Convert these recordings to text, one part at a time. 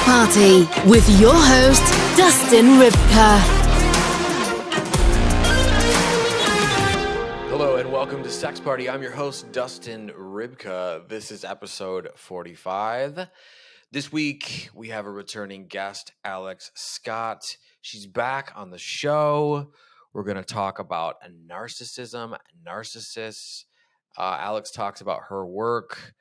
Party with your host, Dustin Rybka. Hello and welcome to Sex Party. I'm your host, Dustin Rybka. This is episode 45. This week, we have a returning guest, Scot. She's back on the show. We're going to talk about narcissism, narcissists. Alex talks about her work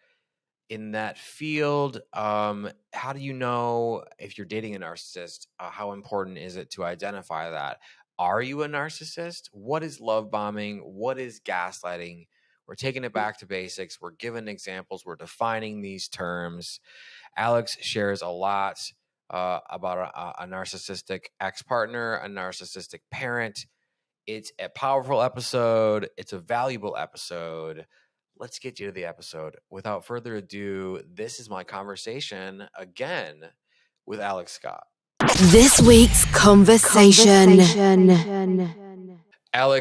in that field. How do you know if you're dating a narcissist? How important is it to identify that? Are you a narcissist? What is love bombing? What is gaslighting? We're taking it back to basics. We're giving examples. We're defining these terms. Alex shares a lot about a narcissistic ex-partner, a narcissistic parent. It's a powerful episode. It's a valuable episode. Let's get you to the episode. Without further ado, this is my conversation again with Scot. This week's conversation.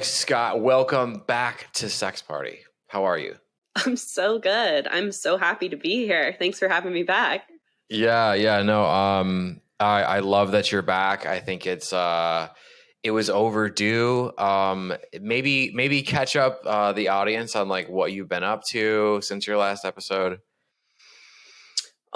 Scot, welcome back to Sex Party. How are you? I'm so good. I'm so happy to be here. Thanks for having me back. Yeah, no. I love that you're back. I think it was overdue. Maybe catch up the audience on like what you've been up to since your last episode.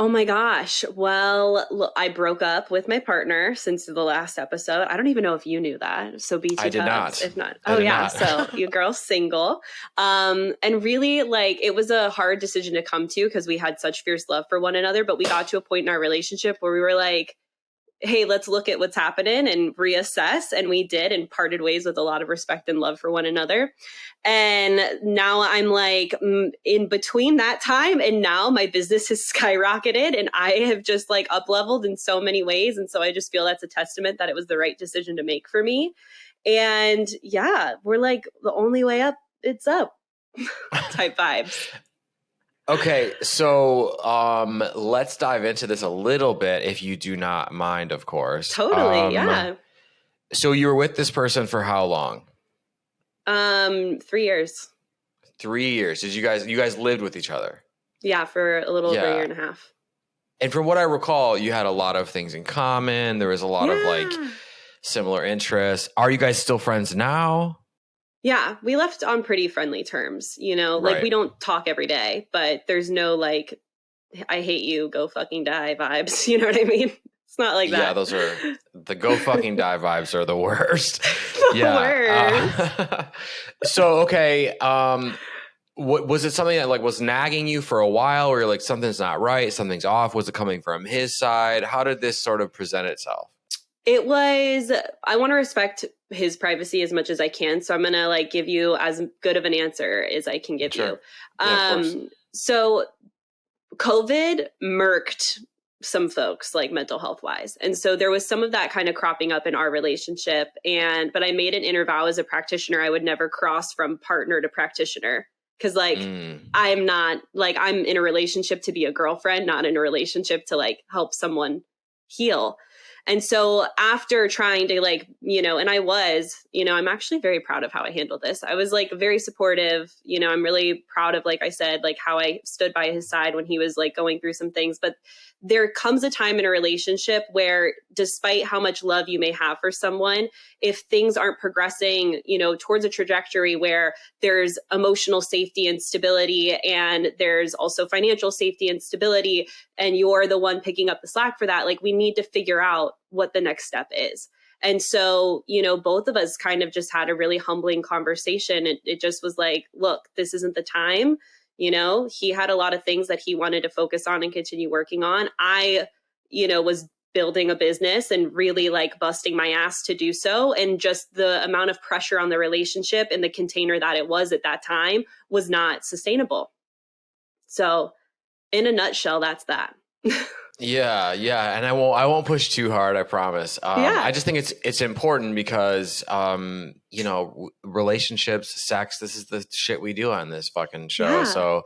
Oh my gosh. Well, look, I broke up with my partner since the last episode. I don't even know if you knew that. So BT I did not. If not. I Oh did yeah. not. So you girls single. And really like it was a hard decision to come to because we had such fierce love for one another, but we got to a point in our relationship where we were like, hey, let's look at what's happening and reassess. And we did and parted ways with a lot of respect and love for one another. And now I'm like in between that time and now my business has skyrocketed and I have just like up leveled in so many ways. And so I just feel that's a testament that it was the right decision to make for me. And yeah, we're like the only way up, it's up type vibes. Okay, so let's dive into this a little bit, if you do not mind, of course. Totally, yeah. So you were with this person for how long? 3 years. 3 years. Did you guys lived with each other? Yeah, for a little over a year and a half. And from what I recall, you had a lot of things in common. There was a lot of like similar interests. Are you guys still friends now? Yeah, we left on pretty friendly terms, you know, like Right. we don't talk every day, but there's no like, I hate you, go fucking die vibes. You know what I mean? It's not like that. Yeah, those are the go fucking die vibes are the worst. Worst. So, okay. What was it something that like was nagging you for a while where you're like, something's not right, something's off? Was it coming from his side? How did this sort of present itself? It was, I want to respect his privacy as much as I can. So I'm going to like give you as good of an answer as I can give you. Yeah, of course. So COVID murked some folks like mental health wise. And so there was some of that kind of cropping up in our relationship. But I made an inner vow as a practitioner. I would never cross from partner to practitioner. Cause like, I'm not like, I'm in a relationship to be a girlfriend, not in a relationship to like help someone heal. And so after trying to like, you know, and I was, you know, I'm actually very proud of how I handled this. I was like very supportive, you know, I'm really proud of, like I said, like how I stood by his side when he was like going through some things. But there comes a time in a relationship where despite how much love you may have for someone, if things aren't progressing, you know, towards a trajectory where there's emotional safety and stability, and there's also financial safety and stability, and you're the one picking up the slack for that, like we need to figure out what the next step is. And so, you know, both of us kind of just had a really humbling conversation. It just was like, look, this isn't the time. You know, he had a lot of things that he wanted to focus on and continue working on. I, you know, was building a business and really like busting my ass to do so. And just the amount of pressure on the relationship and the container that it was at that time was not sustainable. So in a nutshell, that's that. Yeah. And I won't push too hard, I promise. I just think it's important because, you know, relationships, sex, this is the shit we do on this fucking show. Yeah. So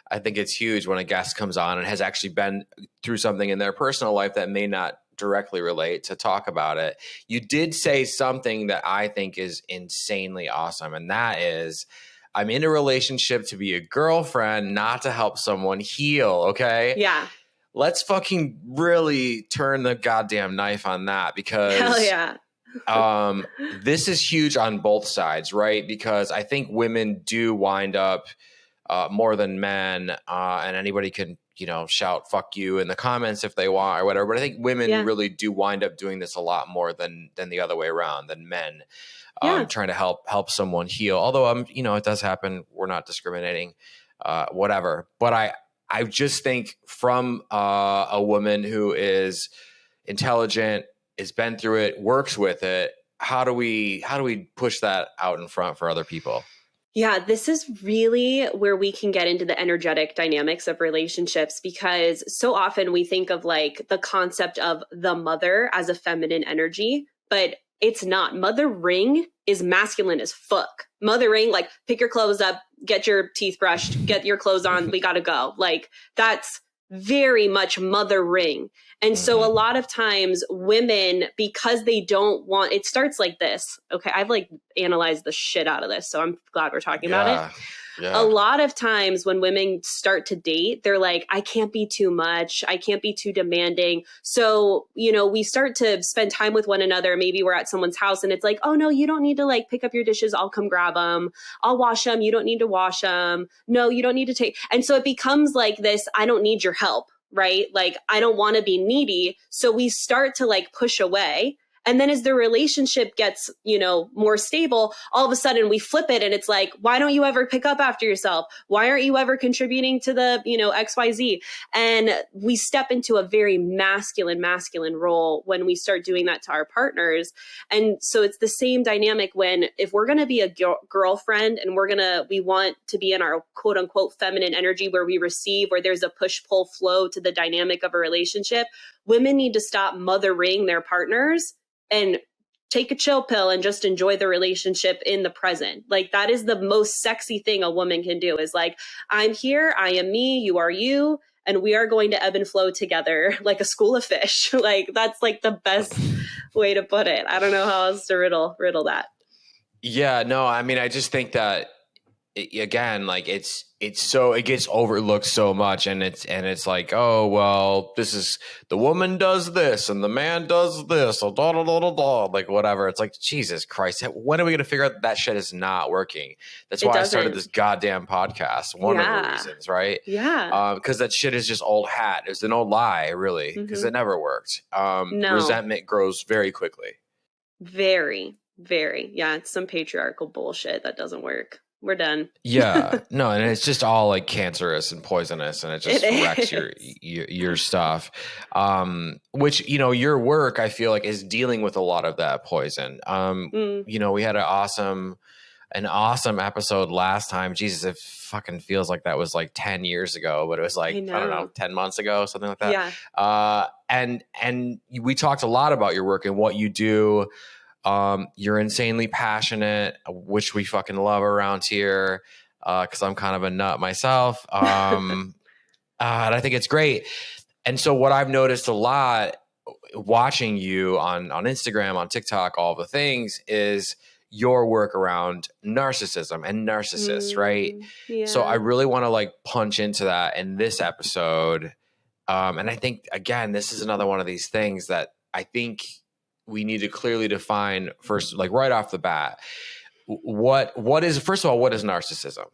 I think it's huge when a guest comes on and has actually been through something in their personal life that may not directly relate to talk about it. You did say something that I think is insanely awesome. And that is, I'm in a relationship to be a girlfriend, not to help someone heal. Okay. Yeah. let's fucking really turn the goddamn knife on that, because Hell yeah. this is huge on both sides, right? Because I think women do wind up more than men, and anybody can, shout "fuck you" in the comments if they want or whatever. But I think women really do wind up doing this a lot more than the other way around, than men, trying to help someone heal. Although it does happen. We're not discriminating, whatever. But I just think from a woman who is intelligent, has been through it, works with it, how do we push that out in front for other people? Yeah, this is really where we can get into the energetic dynamics of relationships, because so often we think of like the concept of the mother as a feminine energy, but it's not. Mother ring is masculine as fuck. Mother ring, like, pick your clothes up, get your teeth brushed, get your clothes on, we gotta go. Like, that's very much mother ring. And so a lot of times women, because they don't want, it starts like this. Okay. I've like analyzed the shit out of this, so I'm glad we're talking about it. Yeah. A lot of times when women start to date, they're like, I can't be too much. I can't be too demanding. So, we start to spend time with one another. Maybe we're at someone's house and it's like, oh no, you don't need to like pick up your dishes. I'll come grab them. I'll wash them. You don't need to wash them. No, you don't need to take. And so it becomes like this, I don't need your help, right? Like, I don't want to be needy. So we start to like push away. And then as the relationship gets, more stable, all of a sudden we flip it and it's like, why don't you ever pick up after yourself? Why aren't you ever contributing to the, XYZ? And we step into a very masculine role when we start doing that to our partners. And so it's the same dynamic when, if we're going to be a girlfriend and we want to be in our quote unquote feminine energy where we receive, where there's a push, pull, flow to the dynamic of a relationship, women need to stop mothering their partners and take a chill pill and just enjoy the relationship in the present. Like, that is the most sexy thing a woman can do, is like, I'm here, I am me, you are you, and we are going to ebb and flow together like a school of fish. Like, that's like the best way to put it. I don't know how else to riddle that. Yeah, no, I mean, I just think that again, like it gets overlooked so much, and it's like, oh well, this is, the woman does this and the man does this, da, da, da, da, da, like whatever. It's like, Jesus Christ, when are we gonna figure out that shit is not working? That's why I started this goddamn podcast. One of the reasons, right? Yeah. Because that shit is just old hat. It's an old lie, really, because it never worked. No. Resentment grows very quickly. Very, very. Yeah, it's some patriarchal bullshit that doesn't work. We're done. Yeah, no, and it's just all like cancerous and poisonous, and it just wrecks your stuff. Which, your work, I feel like, is dealing with a lot of that poison. We had an awesome episode last time. Jesus, it fucking feels like that was like 10 years ago, but it was like, I don't know, 10 months ago, something like that. Yeah. And we talked a lot about your work and what you do. You're insanely passionate, which we fucking love around here, because I'm kind of a nut myself. And I think it's great. And so what I've noticed a lot watching you on Instagram, on TikTok, all the things, is your work around narcissism and narcissists, right? Yeah. So I really want to like punch into that in this episode. And I think, again, this is another one of these things that I think we need to clearly define first, like right off the bat. First of all, what is narcissism?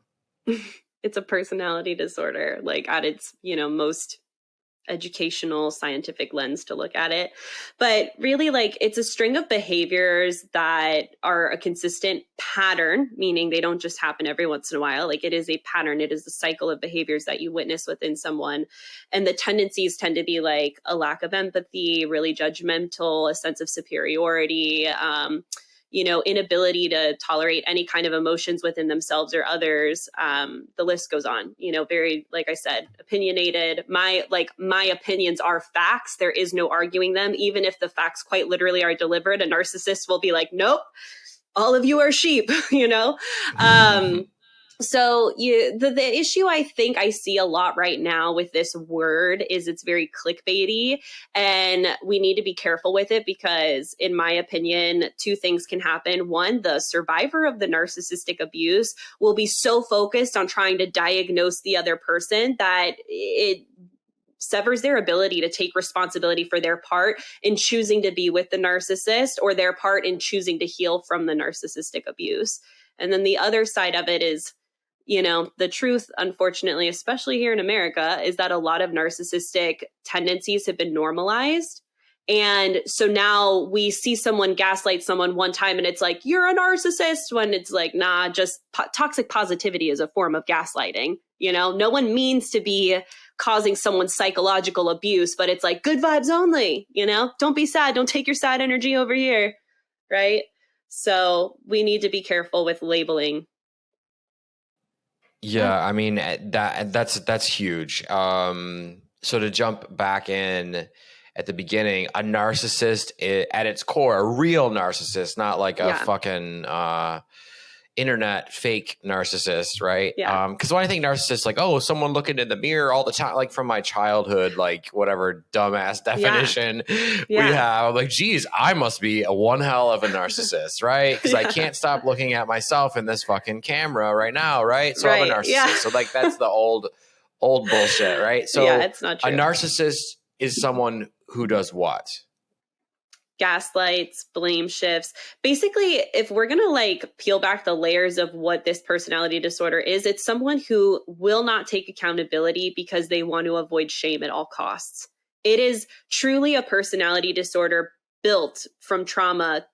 It's a personality disorder, like at its, most educational scientific lens to look at it. But really, like, it's a string of behaviors that are a consistent pattern, meaning they don't just happen every once in a while. Like, it is a pattern. It is a cycle of behaviors that you witness within someone. And the tendencies tend to be like a lack of empathy, really judgmental, a sense of superiority, inability to tolerate any kind of emotions within themselves or others. The list goes on, very, like I said, opinionated. My opinions are facts. There is no arguing them. Even if the facts quite literally are delivered, a narcissist will be like, nope, all of you are sheep, So the issue I think I see a lot right now with this word is it's very clickbaity, and we need to be careful with it because, in my opinion, two things can happen. One, the survivor of the narcissistic abuse will be so focused on trying to diagnose the other person that it severs their ability to take responsibility for their part in choosing to be with the narcissist or their part in choosing to heal from the narcissistic abuse. And then the other side of it is, the truth, unfortunately, especially here in America, is that a lot of narcissistic tendencies have been normalized. And so now we see someone gaslight someone one time and it's like, you're a narcissist, when it's like, nah, just toxic positivity is a form of gaslighting. No one means to be causing someone psychological abuse, but it's like good vibes only, don't be sad. Don't take your sad energy over here. Right. So we need to be careful with labeling. Yeah, I mean that's huge. So to jump back in at the beginning, a narcissist at its core, a real narcissist, not like a fucking internet fake narcissist, right? Yeah. Because when I think narcissist, like, oh, someone looking in the mirror all the time, like from my childhood, like whatever dumbass definition we have, I'm like, geez, I must be a one hell of a narcissist, right? Because I can't stop looking at myself in this fucking camera right now, right? So I'm a narcissist. Yeah. So like that's the old bullshit, right? So it's not true. A narcissist is someone who does what? Gaslights, blame shifts. Basically, if we're going to peel back the layers of what this personality disorder is, it's someone who will not take accountability because they want to avoid shame at all costs. It is truly a personality disorder built from trauma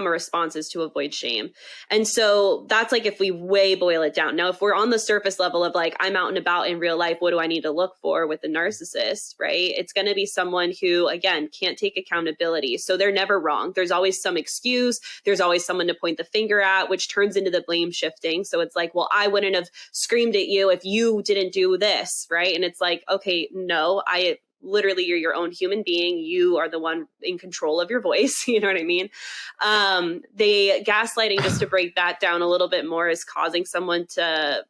responses to avoid shame. And so that's if we way boil it down. Now, if we're on the surface level of I'm out and about in real life, what do I need to look for with a narcissist, right? It's going to be someone who, again, can't take accountability. So they're never wrong. There's always some excuse. There's always someone to point the finger at, which turns into the blame shifting. So it's well, I wouldn't have screamed at you if you didn't do this, right? And it's okay, no, literally, you're your own human being. You are the one in control of your voice. You know what I mean? The gaslighting, just to break that down a little bit more, is causing someone to,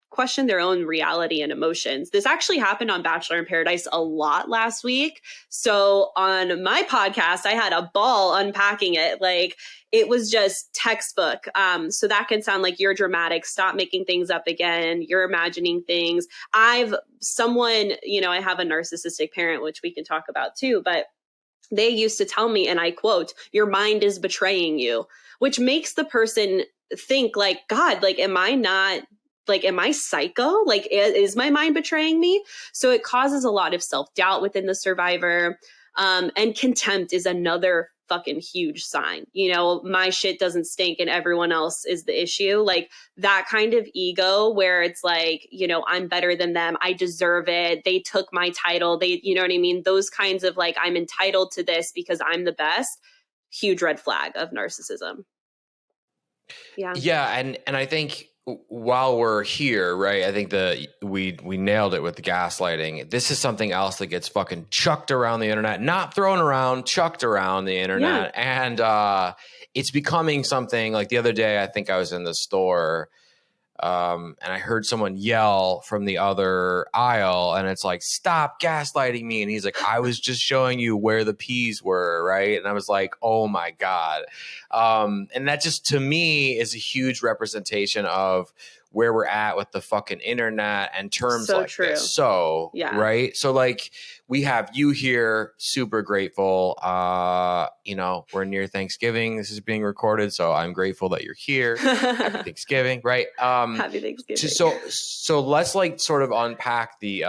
question their own reality and emotions. This actually happened on Bachelor in Paradise a lot last week. So on my podcast, I had a ball unpacking it. It was just textbook. So that can sound like you're dramatic. Stop making things up again. You're imagining things. I have a narcissistic parent, which we can talk about too, but they used to tell me, and I quote, your mind is betraying you, which makes the person think God, am I not, am I psycho? Is my mind betraying me? So it causes a lot of self-doubt within the survivor. And contempt is another fucking huge sign. My shit doesn't stink and everyone else is the issue. That kind of ego where it's I'm better than them. I deserve it. They took my title. You know what I mean? Those kinds of I'm entitled to this because I'm the best. Huge red flag of narcissism. Yeah. Yeah. And I think while we're here, right, I think we nailed it with the gaslighting. This is something else that gets fucking chucked around the internet, not thrown around, chucked around the internet. Yeah. And it's becoming something the other day, I think I was in the store and I heard someone yell from the other aisle and it's stop gaslighting me. And he's I was just showing you where the peas were. Right. And I was oh my God. And that just to me is a huge representation of where we're at with the fucking internet and terms so like true. This. So, yeah. Right. So we have you here, super grateful. We're near Thanksgiving. This is being recorded. So I'm grateful that you're here. Happy Thanksgiving. Right. Happy Thanksgiving. So let's sort of unpack the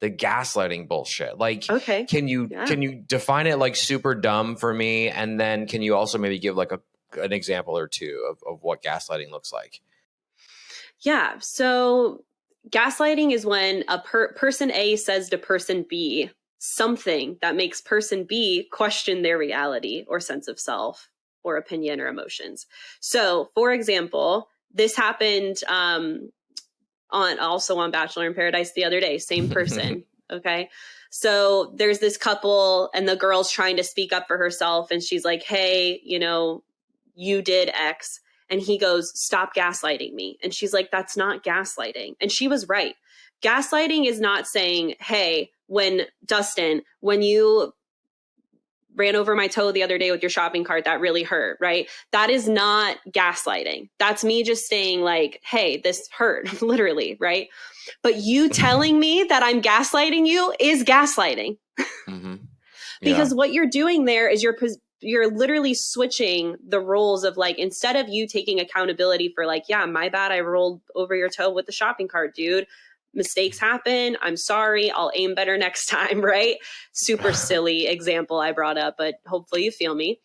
gaslighting bullshit. Okay. Can you define it super dumb for me? And then can you also maybe give an example or two of what gaslighting looks like? Yeah. So gaslighting is when a person A says to person B something that makes person B question their reality or sense of self or opinion or emotions. So, for example, this happened on Bachelor in Paradise the other day, same person. Okay. So there's this couple and the girl's trying to speak up for herself and she's hey, you did X. And he goes, stop gaslighting me. And she's that's not gaslighting. And she was right. Gaslighting is not saying, hey, when you ran over my toe the other day with your shopping cart. That really hurt, right? That is not gaslighting. That's me just saying like, hey, this hurt, literally, right? But you telling me that I'm gaslighting you is gaslighting. Mm-hmm. Because what you're doing there is you're literally switching the roles of like, instead of you taking accountability for like, yeah, my bad, I rolled over your toe with the shopping cart, dude. Mistakes happen. I'm sorry. I'll aim better next time, right? Super silly example I brought up, but hopefully you feel me.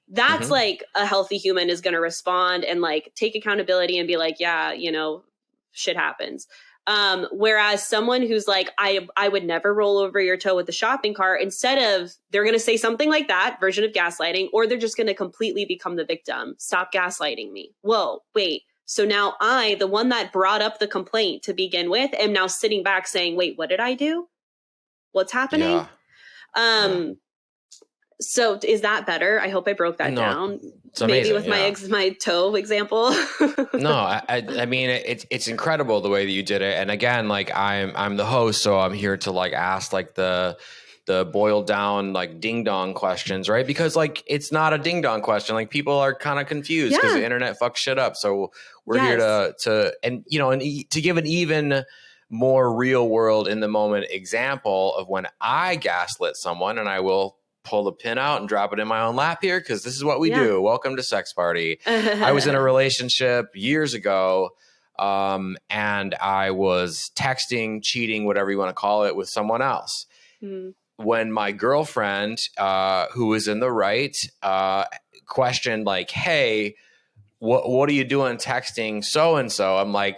That's like a healthy human is going to respond and like take accountability and be like, yeah, you know, shit happens. Whereas someone who's like, I would never roll over your toe with the shopping cart, instead of they're going to say something like that version of gaslighting, or they're just going to completely become the victim. Stop gaslighting me. Whoa, wait. So now I, the one that brought up the complaint to begin with, am now sitting back saying, wait, what did I do? What's happening? So is that better? I hope I broke that down. It's amazing, maybe with my toe example. No, I mean it's incredible the way that you did it. And again, like I'm the host, so I'm here to like ask like the boiled down like ding dong questions, right? Because like it's not a ding dong question. Like people are kind of confused because the internet fucks shit up. So we're here to and you know, and to give an even more real world in the moment example of when I gaslit someone, and I will pull the pin out and drop it in my own lap here because this is what we do. Welcome to Sex Party. I was in a relationship years ago, and I was texting, cheating, whatever you want to call it, with someone else. When my girlfriend, who was in the right, questioned like, hey, what are you doing texting so-and-so? I'm like,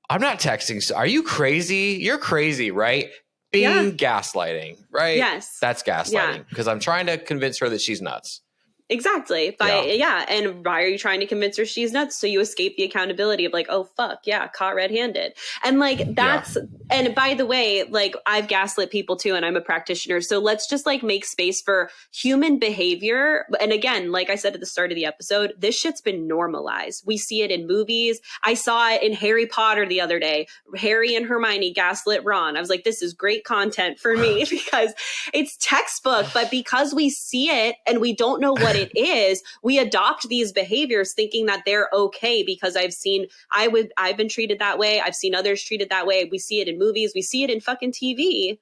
I'm not texting. Are you crazy? You're crazy, right? Bing, gaslighting, right? Yes. That's gaslighting because I'm trying to convince her that she's nuts. Exactly. And why are you trying to convince her she's nuts? So you escape the accountability of like, oh, fuck, yeah, caught red-handed. And like, that's, and by the way, like I've gaslit people too, and I'm a practitioner. So let's just like make space for human behavior. And again, like I said at the start of the episode, this shit's been normalized. We see it in movies. I saw it in Harry Potter the other day. Harry and Hermione gaslit Ron. I was like, this is great content for me because it's textbook, but because we see it and we don't know what it is, we adopt these behaviors thinking that they're okay because I've been treated that way. I've seen others treated that way. We see it in movies. We see it in fucking TV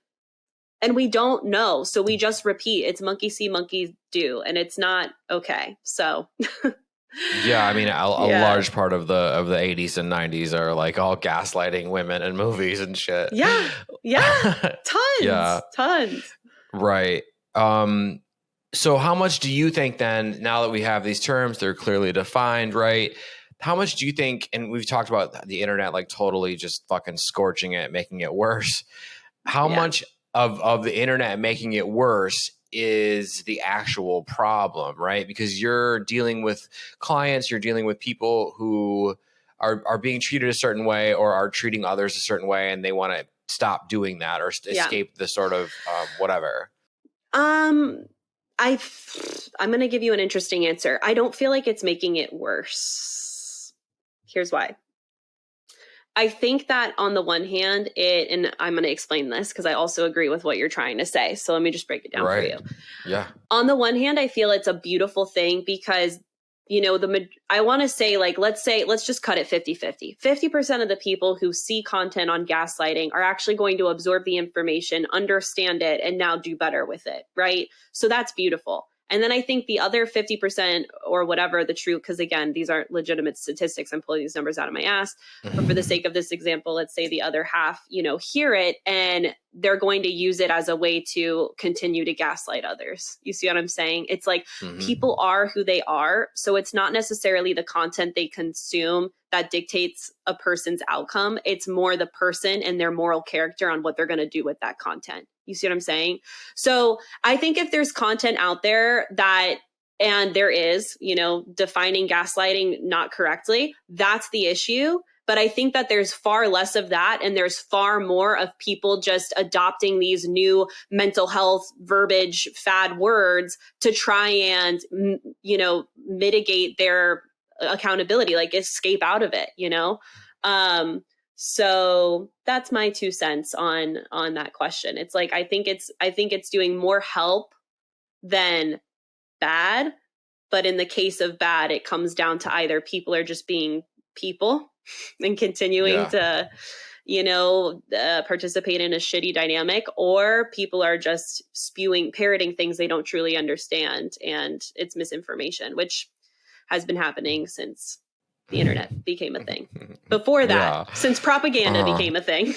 and we don't know. So we just repeat. It's monkey see, monkey do. And it's not okay. So yeah, I mean, a large part of the 80s and 90s are like all gaslighting women in movies and shit. Yeah. Tons. Right. So how much do you think then, now that we have these terms, they're clearly defined, right? How much do you think, and we've talked about the internet like totally just fucking scorching it, making it worse. How much of the internet making it worse is the actual problem, right? Because you're dealing with clients, you're dealing with people who are being treated a certain way or are treating others a certain way, and they want to stop doing that or escape the sort of whatever. I'm going to give you an interesting answer. I don't feel like it's making it worse. Here's why. I think that on the one hand, and I'm going to explain this because I also agree with what you're trying to say. So let me just break it down for you. Yeah. On the one hand, I feel it's a beautiful thing because, you know, I want to say like, let's just cut it 50-50. 50% of the people who see content on gaslighting are actually going to absorb the information, understand it, and now do better with it. Right. So that's beautiful. And then I think the other 50% or whatever the true, because again, these aren't legitimate statistics. I'm pulling these numbers out of my ass. But for the sake of this example, let's say the other half, you know, hear it and they're going to use it as a way to continue to gaslight others. You see what I'm saying? It's like people are who they are. So it's not necessarily the content they consume that dictates a person's outcome. It's more the person and their moral character on what they're going to do with that content. You see what I'm saying? So I think if there's content out there that, and there is, you know, defining gaslighting not correctly, that's the issue. But I think that there's far less of that. And there's far more of people just adopting these new mental health verbiage, fad words to try and, you know, mitigate their accountability, like escape out of it, you know? So that's my 2 cents on that question. It's like, I think it's doing more help then bad. But in the case of bad, it comes down to either people are just being people and continuing to, participate in a shitty dynamic, or people are just parroting things they don't truly understand. And it's misinformation, which has been happening since the internet became a thing. Before that, since propaganda became a thing.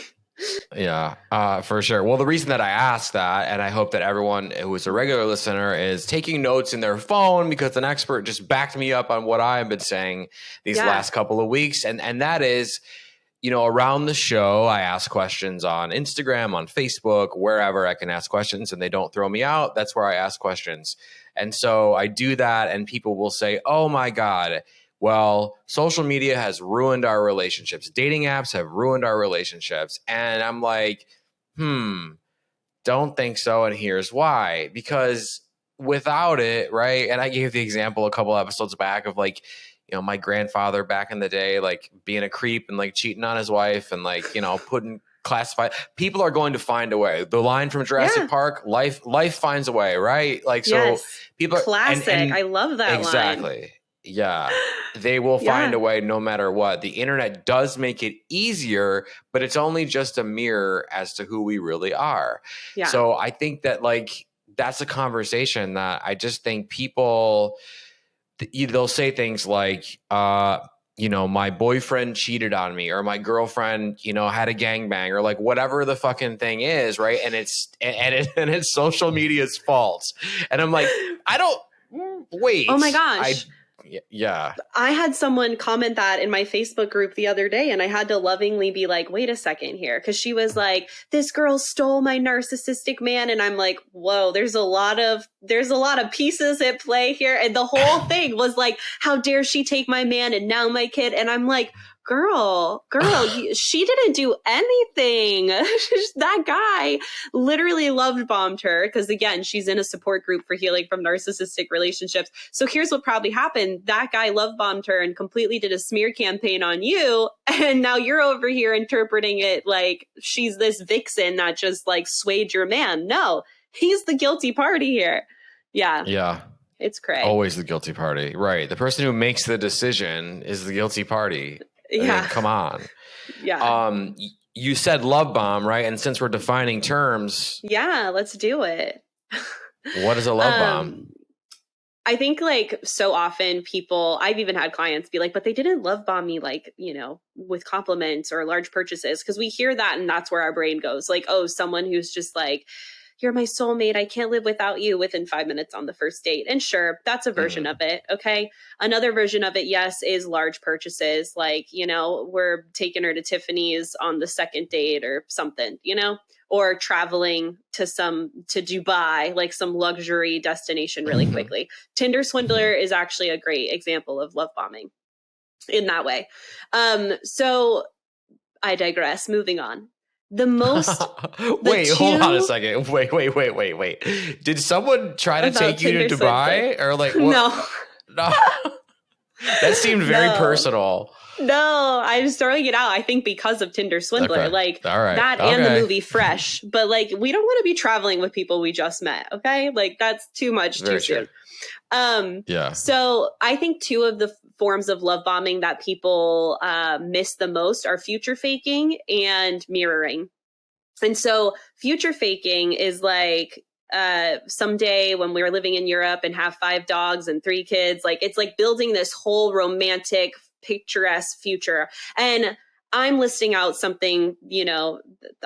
Yeah, for sure. Well, the reason that I asked that, and I hope that everyone who is a regular listener is taking notes in their phone, because an expert just backed me up on what I've been saying these last couple of weeks. And that is, around the show, I ask questions on Instagram, on Facebook, wherever I can ask questions, and they don't throw me out. That's where I ask questions. And so I do that, and people will say, oh my God, well, social media has ruined our relationships. Dating apps have ruined our relationships. And I'm like, don't think so. And here's why. Because without it, right? And I gave the example a couple episodes back of like, my grandfather back in the day, like being a creep and like cheating on his wife and like, putting classified. People are going to find a way. The line from Jurassic Park, life finds a way, right? Like, so people are classic. And I love that exactly. line. Yeah, they will find a way no matter what. The internet does make it easier, but it's only just a mirror as to who we really are. Yeah. So I think that like that's a conversation that I just think people, they'll say things like, my boyfriend cheated on me, or my girlfriend, had a gangbang, or like whatever the fucking thing is, right? And it's social media's fault. And I'm like, I don't wait. Oh my gosh. Yeah. I had someone comment that in my Facebook group the other day, and I had to lovingly be like, wait a second here. Cause she was like, this girl stole my narcissistic man. And I'm like, whoa, there's a lot of pieces at play here. And the whole thing was like, how dare she take my man and now my kid? And I'm like, girl, she didn't do anything. That guy literally love bombed her because, again, she's in a support group for healing from narcissistic relationships. So here's what probably happened. That guy love bombed her and completely did a smear campaign on you. And now you're over here interpreting it like she's this vixen that just like swayed your man. No, he's the guilty party here. Yeah. Yeah. It's crazy. Always the guilty party. Right. The person who makes the decision is the guilty party. Yeah. I mean, come on. Yeah. You said love bomb, right? And since we're defining terms. Yeah, let's do it. What is a love bomb? I think like so often I've even had clients be like, but they didn't love bomb me like, with compliments or large purchases. Cause we hear that and that's where our brain goes like, oh, someone who's just like, you're my soulmate. I can't live without you within 5 minutes on the first date. And sure, that's a version of it. Okay. Another version of it, yes, is large purchases. Like, we're taking her to Tiffany's on the second date or something, or traveling to Dubai, like some luxury destination really quickly. Tinder swindler is actually a great example of love bombing in that way. So I digress. Moving on. The most. Hold on a second. Wait. Did someone try to take you to Dubai or like what? No. That seemed very personal. No, I was throwing it out. I think because of Tinder swindler, like that and the movie Fresh. But like, we don't want to be traveling with people we just met. Okay, like that's too much too soon. Yeah. So I think two of the forms of love bombing that people miss the most are future faking and mirroring. And so future faking is like someday when we were living in Europe and have 5 dogs and 3 kids, like it's like building this whole romantic, picturesque future. And I'm listing out something,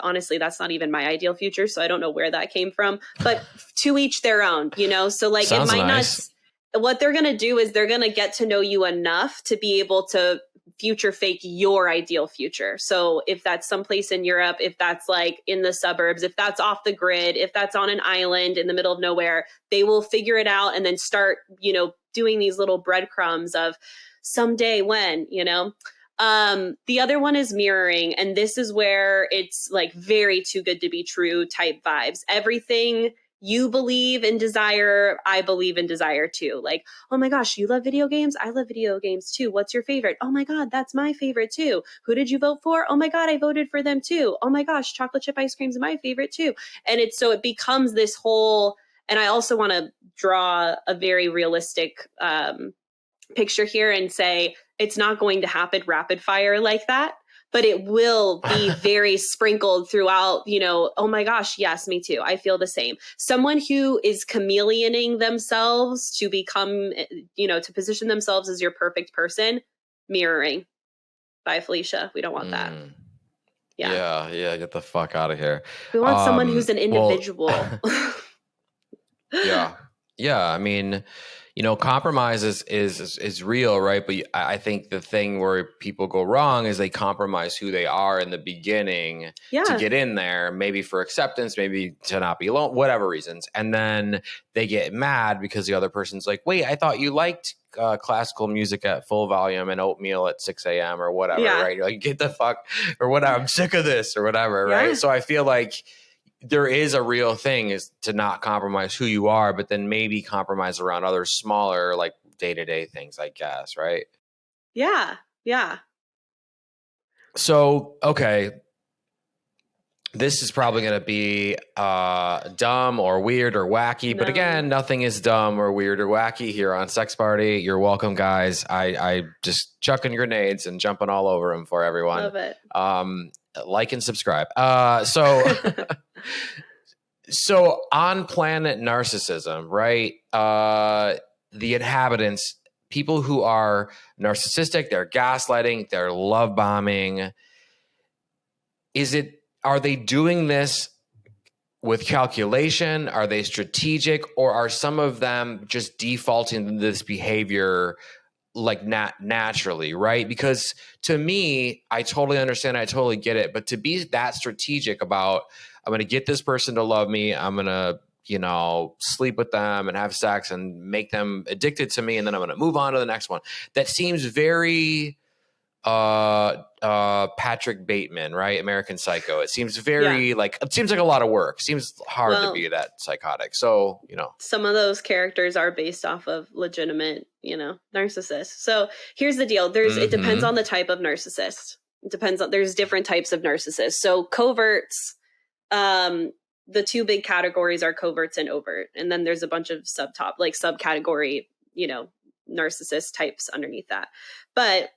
honestly, that's not even my ideal future. So I don't know where that came from, but to each their own, so like Sounds it might nice. not, what they're going to do is they're going to get to know you enough to be able to future fake your ideal future. So if that's someplace in Europe, if that's like in the suburbs, if that's off the grid, if that's on an island in the middle of nowhere, they will figure it out and then start, doing these little breadcrumbs of someday when, the other one is mirroring. And this is where it's like very too good to be true type vibes. Everything you believe and desire, I believe and desire too. Like, oh my gosh, you love video games? I love video games too. What's your favorite? Oh my God, that's my favorite too. Who did you vote for? Oh my God, I voted for them too. Oh my gosh, chocolate chip ice cream is my favorite too. And it becomes this whole And I also want to draw a very realistic picture here and say it's not going to happen rapid fire like that, but it will be very sprinkled throughout, oh my gosh, yes, me too. I feel the same. Someone who is chameleoning themselves to become, to position themselves as your perfect person, mirroring. Bye, Felicia. We don't want that. Yeah. Get the fuck out of here. We want someone who's an individual. Yeah. I mean, compromise is real, right? But I think the thing where people go wrong is they compromise who they are in the beginning to get in there, maybe for acceptance, maybe to not be alone, whatever reasons. And then they get mad because the other person's like, wait, I thought you liked classical music at full volume and oatmeal at 6 a.m. or whatever, right? You're like, get the fuck or whatever. I'm sick of this or whatever, right? So I feel like there is a real thing is to not compromise who you are, but then maybe compromise around other smaller, like day-to-day things, I guess, right? Yeah. So, okay. This is probably going to be dumb or weird or wacky. But again, nothing is dumb or weird or wacky here on Sex Party. You're welcome, guys. I just chucking grenades and jumping all over them for everyone. Love it. Like and subscribe. So on planet Narcissism, right? The inhabitants, people who are narcissistic, they're gaslighting, they're love bombing. Are they doing this with calculation? Are they strategic? Or are some of them just defaulting to this behavior like naturally, right? Because to me, I totally understand, I totally get it. But to be that strategic about, I'm going to get this person to love me, I'm going to, sleep with them and have sex and make them addicted to me, and then I'm going to move on to the next one. That seems very Patrick Bateman, right? American Psycho. It seems very it seems like a lot of work. It seems hard to be that psychotic. So, some of those characters are based off of legitimate, narcissists. So here's the deal. It depends on the type of narcissist. There's different types of narcissists. So coverts, the two big categories are coverts and overt. And then there's a bunch of subcategory, narcissist types underneath that. But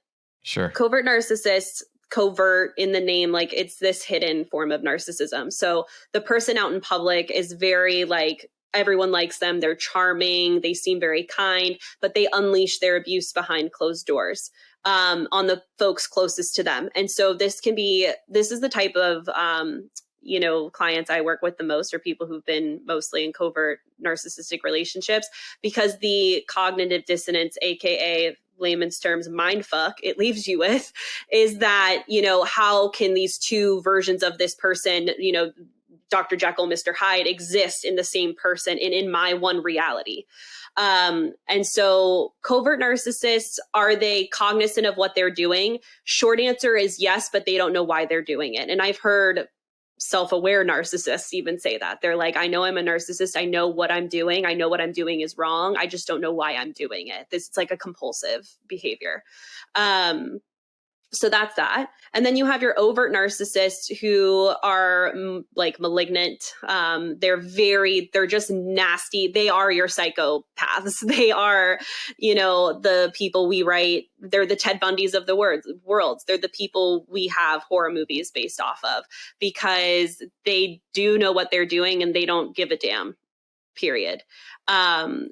sure. Covert narcissists, covert in the name, like it's this hidden form of narcissism. So the person out in public is very everyone likes them. They're charming. They seem very kind, but they unleash their abuse behind closed doors on the folks closest to them. And so this is the type of, clients I work with the most, or people who've been mostly in covert narcissistic relationships, because the cognitive dissonance, AKA layman's terms, mindfuck it leaves you with is that, how can these two versions of this person, Dr. Jekyll, Mr. Hyde, exist in the same person and in my one reality? And so covert narcissists, are they cognizant of what they're doing? Short answer is yes, but they don't know why they're doing it. And I've heard self-aware narcissists even say that. They're like, I know I'm a narcissist. I know what I'm doing. I know what I'm doing is wrong. I just don't know why I'm doing it. It's like a compulsive behavior. So that's that. And then you have your overt narcissists who are malignant. They're just nasty. They are your psychopaths. They are, the people we write. They're the Ted Bundys of the world. They're the people we have horror movies based off of, because they do know what they're doing and they don't give a damn, period.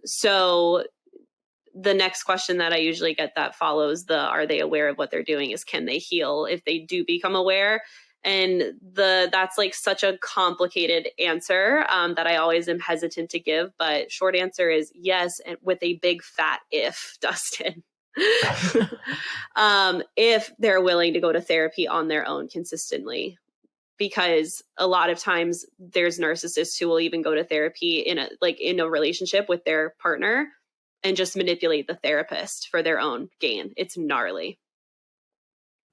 So the next question that I usually get that follows are they aware of what they're doing is, can they heal if they do become aware? And that's such a complicated answer that I always am hesitant to give. But short answer is yes, and with a big fat if, Dustin. If they're willing to go to therapy on their own consistently. Because a lot of times there's narcissists who will even go to therapy in a relationship with their partner and just manipulate the therapist for their own gain. It's gnarly.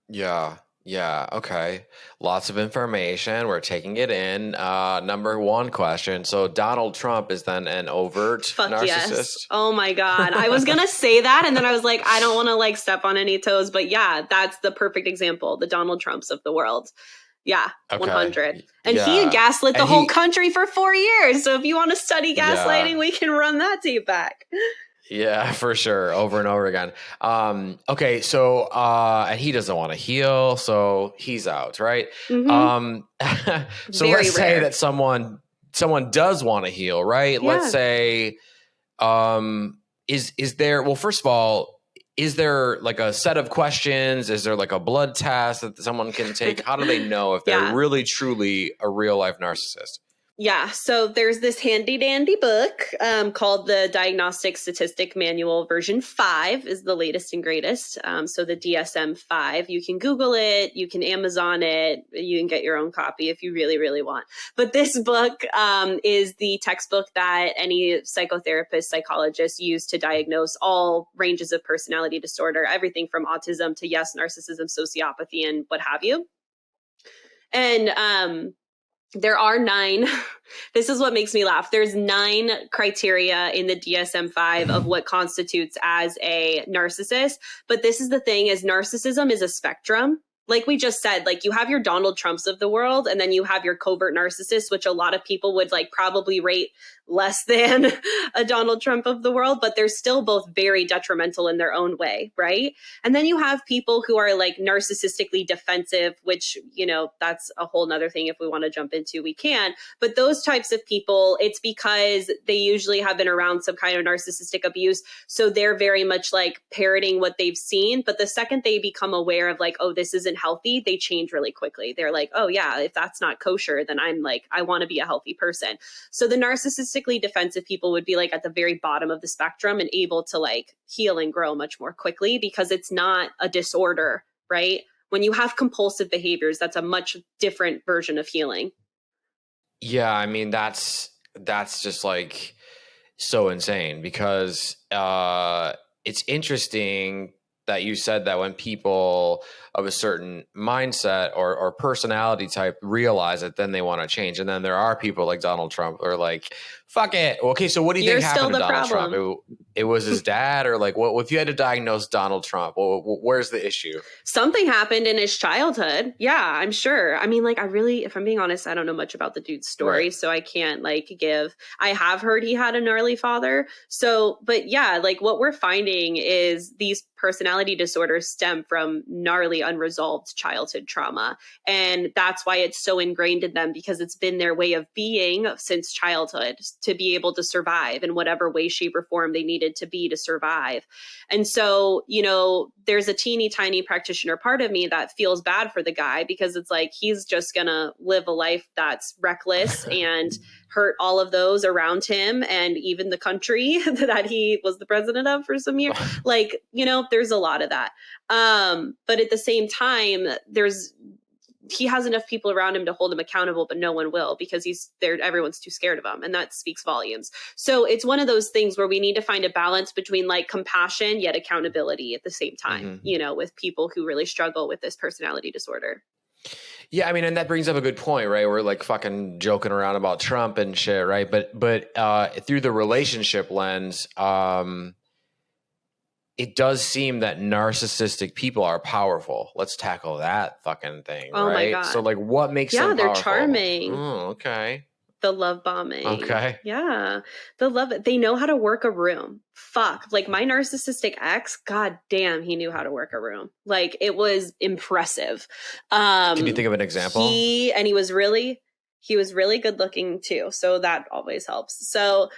Yeah. Okay. Lots of information. We're taking it in. Number one question. So Donald Trump is then an overt narcissist? Yes. Oh my God. I was going to say that. And then I was like, I don't want to step on any toes. But yeah, that's the perfect example. The Donald Trumps of the world. Yeah, Okay. 100. And Yeah. he gaslit the And whole country for 4 years. So if you want to study gaslighting, Yeah. we can run that tape back. Yeah, for sure. Over and over again. Okay. So, and he doesn't want to heal. So he's out. Right. Mhm. So Very let's say rare. that someone does want to heal. Right. Let's Yeah. say, is there, well, first of all, is there like a set of questions? Is there like a blood test that someone can take? How do they know if they're Yeah. really, truly a real life narcissist? Yeah, so there's this handy dandy book called the Diagnostic Statistic Manual version 5 is the latest and greatest. So the DSM-5, you can Google it, you can Amazon it, you can get your own copy if you really, really want. But this book is the textbook that any psychotherapist, psychologist use to diagnose all ranges of personality disorder, everything from autism to, yes, narcissism, sociopathy, and what have you. And there are 9. This is what makes me laugh. There's 9 criteria in the DSM-5 of what constitutes as a narcissist. But this is the thing, is narcissism is a spectrum. Like we just said, like you have your Donald Trumps of the world, and then you have your covert narcissist, which a lot of people would like probably rate less than a Donald Trump of the world, but they're still both very detrimental in their own way, right? And then you have people who are like narcissistically defensive, which, you know, that's a whole nother thing. If we want to jump into, we can. But those types of people, it's because they usually have been around some kind of narcissistic abuse. So they're very much like parroting what they've seen. But the second they become aware of like, oh, this isn't healthy, they change really quickly. They're like, oh yeah, if that's not kosher, then I'm like, I want to be a healthy person. So the narcissistically defensive people would be like at the very bottom of the spectrum and able to like heal and grow much more quickly because it's not a disorder, right? When you have compulsive behaviors, that's a much different version of healing. Yeah, I mean that's just like so insane because it's interesting that you said that when people of a certain mindset or personality type realize it, then they want to change. And then there are people like Donald Trump who are like, fuck it. Okay, so what do you You're think happened to still the Donald problem. Trump? It was his dad, or like, what if you had to diagnose Donald Trump? Well, where's the issue? Something happened in his childhood. Yeah, I'm sure. I mean, like, I really, if I'm being honest, I don't know much about the dude's story, Right. so I can't like I have heard he had a gnarly father. So, but yeah, like what we're finding is these personality disorders stem from gnarly unresolved childhood trauma. And that's why it's so ingrained in them, because it's been their way of being since childhood to be able to survive in whatever way, shape, or form they needed to be to survive. And so, you know, there's a teeny tiny practitioner part of me that feels bad for the guy because it's like he's just gonna live a life that's reckless and hurt all of those around him and even the country that he was the president of for some years. Like, you know, there's a lot of that. But at the same time, he has enough people around him to hold him accountable, but no one will because he's there. Everyone's too scared of him. And that speaks volumes. So it's one of those things where we need to find a balance between like compassion, yet accountability at the same time, you know, with people who really struggle with this personality disorder. Yeah, I mean, and that brings up a good point, right? We're like fucking joking around about Trump and shit, right? But through the relationship lens, it does seem that narcissistic people are powerful. Let's tackle that fucking thing, Oh right? my God. So like what makes Yeah, them they're powerful? charming. Oh, okay. The love bombing. Okay. Yeah. The love it. They know how to work a room. Fuck. Like my narcissistic ex, god damn, he knew how to work a room. Like it was impressive. Can you think of an example? He was really good looking too. So that always helps. So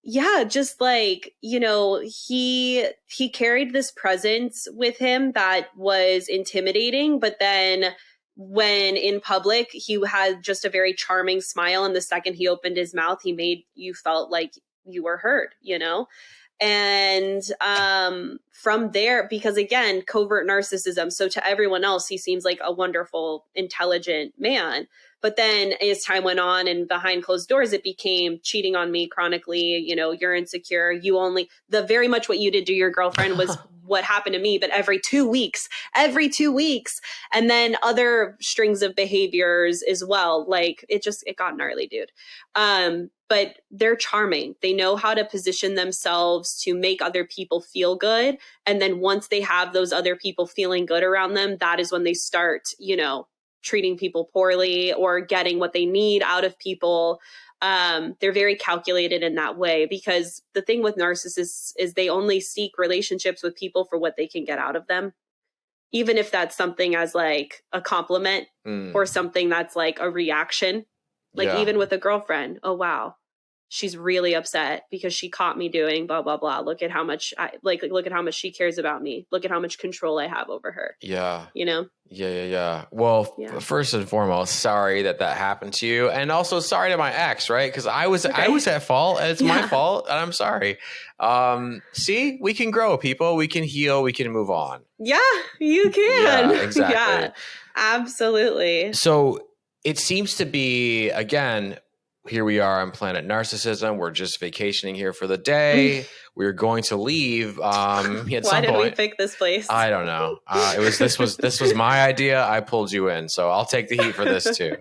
yeah, just like, you know, he carried this presence with him that was intimidating, but then when in public, he had just a very charming smile. And the second he opened his mouth, he made you felt like you were heard, you know? And from there, because again, covert narcissism. So to everyone else, he seems like a wonderful, intelligent man. But then as time went on and behind closed doors, it became cheating on me chronically. You know, you're insecure. The very much what you did to your girlfriend was what happened to me, but every 2 weeks. And then other strings of behaviors as well. Like it got gnarly, dude. But they're charming. They know how to position themselves to make other people feel good. And then once they have those other people feeling good around them, that is when they start, you know, treating people poorly or getting what they need out of people. They're very calculated in that way, because the thing with narcissists is they only seek relationships with people for what they can get out of them. Even if that's something as like a compliment or something that's like a reaction, like even with a girlfriend. Oh, wow, she's really upset because she caught me doing blah, blah, blah. Look at how much look at how much she cares about me. Look at how much control I have over her. Yeah. You know? Yeah. Well, first and foremost, sorry that happened to you. And also sorry to my ex, right? Because I was at fault, and it's my fault, and I'm sorry. See, we can grow, people. We can heal. We can move on. Yeah, you can. Yeah, exactly. Yeah, absolutely. So it seems to be, again, here we are on planet Narcissism. We're just vacationing here for the day. We're going to leave at some point. Why did we pick this place? I don't know. This was my idea. I pulled you in, so I'll take the heat for this too.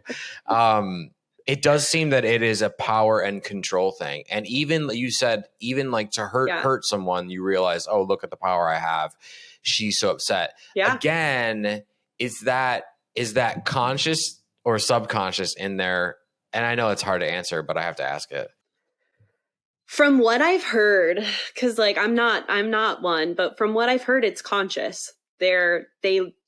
It does seem that it is a power and control thing, and even you said, even like to hurt someone, you realize, oh, look at the power I have. She's so upset. Yeah. Again, is that conscious or subconscious in there? And I know it's hard to answer, but I have to ask it. From what I've heard, because like I'm not one, but from what I've heard, it's conscious. They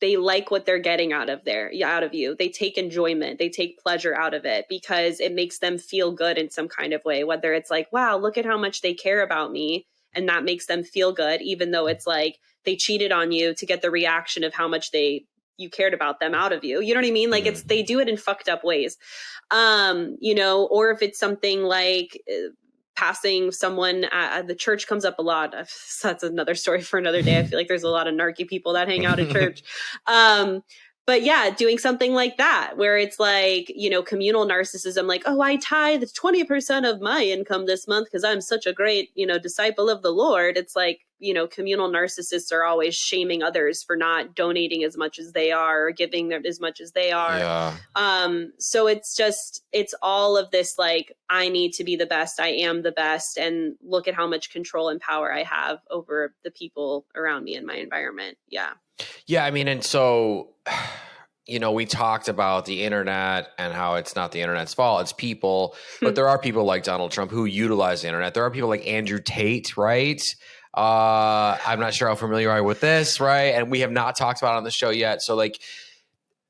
like what they're getting out of you. They take enjoyment, they take pleasure out of it because it makes them feel good in some kind of way. Whether it's like, wow, look at how much they care about me, and that makes them feel good, even though it's like they cheated on you to get the reaction of how much you cared about them out of you. You know what I mean? Like they do it in fucked up ways. You know, or if it's something like passing someone at the church comes up a lot. That's another story for another day. I feel like there's a lot of narky people that hang out at church. But yeah, doing something like that, where it's like, you know, communal narcissism, like, oh, I tithe 20% of my income this month because I'm such a great, you know, disciple of the Lord. It's like, you know, communal narcissists are always shaming others for not donating as much as they are or giving them as much as they are. Yeah. So it's all of this, like, I need to be the best. I am the best. And look at how much control and power I have over the people around me in my environment. Yeah. Yeah. I mean, and so, you know, we talked about the internet and how it's not the internet's fault, it's people, but there are people like Donald Trump who utilize the internet. There are people like Andrew Tate, right? I'm not sure how familiar you are with this, right? And we have not talked about it on the show yet. So like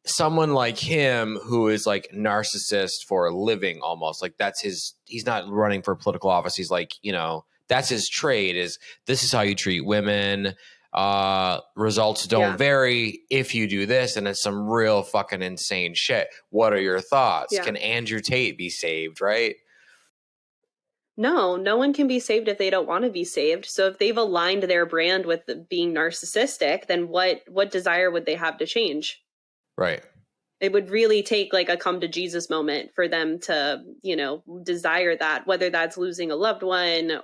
someone like him who is like narcissist for a living, almost like he's not running for political office. He's like, you know, that's his trade, is this is how you treat women. Results don't vary if you do this, and it's some real fucking insane shit. What are your thoughts? Can Andrew Tate be saved, right? No one can be saved if they don't want to be saved. So if they've aligned their brand with being narcissistic, then what desire would they have to change? Right. It would really take like a come to Jesus moment for them to, you know, desire that, whether that's losing a loved one